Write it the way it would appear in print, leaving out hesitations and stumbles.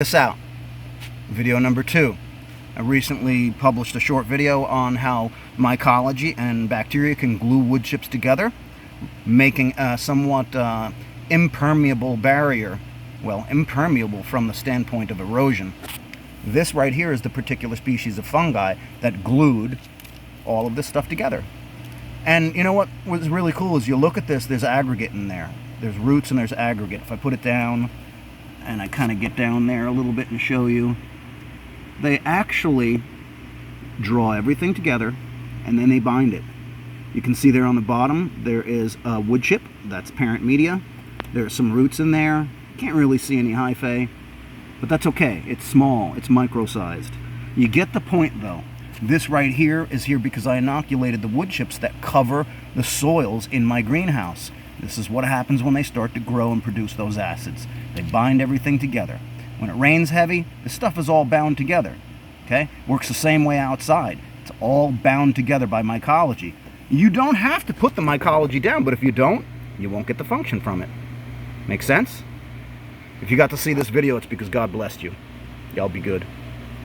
This out. Video number 2. I recently published a short video on how mycology and bacteria can glue wood chips together, making a somewhat impermeable barrier. Well, impermeable from the standpoint of erosion. This right here is the particular species of fungi that glued all of this stuff together. And you know what was really cool is you look at this, there's aggregate in there. There's roots and there's aggregate. If I put it down, and I kind of get down there a little bit and show you, they actually draw everything together and then they bind it. You can see there on the bottom there is a wood chip, that's parent media. There's some roots in there. Can't really see any hyphae, but that's okay. It's small, it's micro-sized. You get the point though. This right here is here because I inoculated the wood chips that cover the soils in my greenhouse. This is what happens when they start to grow and produce those acids. They bind everything together. When it rains heavy, the stuff is all bound together. Okay? Works the same way outside. It's all bound together by mycology. You don't have to put the mycology down, but if you don't, you won't get the function from it. Make sense? If you got to see this video, it's because God blessed you. Y'all be good.